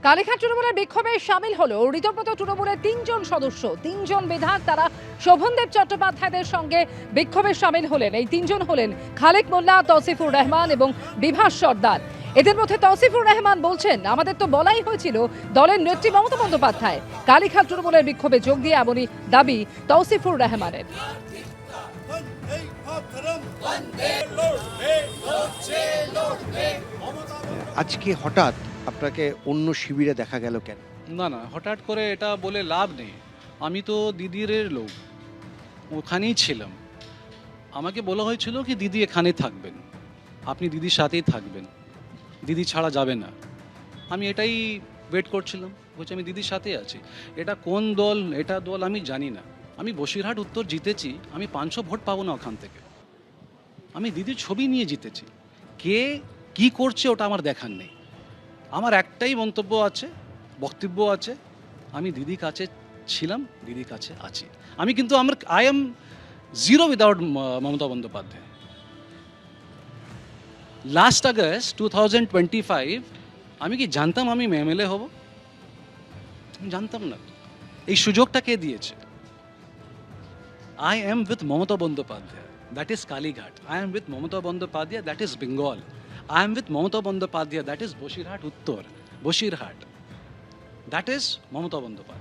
কালীঘাট তৃণমূলের বিক্ষোভে সামিল হলো ঋতব্রত তৃণমূলের 3 জন সদস্য। 3 জন বিধায়ক তারা শোভনদেব চট্টোপাধ্যায়দের সঙ্গে বিক্ষোভে সামিল হলেন। এই 3 জন হলেন খালেক মোল্লা, তৌসিফুর রহমান এবং বিভাস সর্দার। এদের মধ্যে তৌসিফুর রহমান বলছেন, আমাদের তো বলাই হয়েছিল দলের নেত্রী মমতা বন্দ্যোপাধ্যায় কালীঘাট তৃণমূলের বিক্ষোভে যোগ দিয়ে এমনই দাবি তৌসিফুর রহমানের। আজকে হঠাৎ আপনাকে অন্য শিবিরে দেখা গেল কেন? না হঠাৎ করে এটা বলে লাভ নেই। আমি তো দিদির লোক, ওখানেই ছিলাম। আমাকে বলা হয়েছিল কি দিদি এখানে থাকবেন, আপনি দিদির সাথেই থাকবেন, দিদি ছাড়া যাবে না। আমি এটাই ওয়েট করছিলাম, বলছি আমি দিদির সাথে আছি। এটা কোন দল, এটা দল আমি জানি না। আমি বসিরহাট উত্তর জিতেছি, আমি 500 ভোট পাবো না ওখান থেকে। আমি দিদির ছবি নিয়ে জিতেছি। কে কি করছে ওটা আমার দেখার নেই। আমার একটাই মন্তব্য আছে, বক্তব্য আছে, আমি দিদির কাছে ছিলাম, দিদির কাছে আছি। আমি কিন্তু I am zero without Mamata Bandyopadhyay. Last August 2025 আমি কি জানতাম আমি এমএলএ হব? আমি জানতাম না। এই সুযোগটা কে দিয়েছে? I am with Mamata Bandyopadhyay, that is Kalighat. I am with Mamata Bandyopadhyay, that is Bengal. I am with Mamata Bandyopadhyay, that is Bosirhat Uttor, Bosirhat. That is Mamata Bandyopadhyay.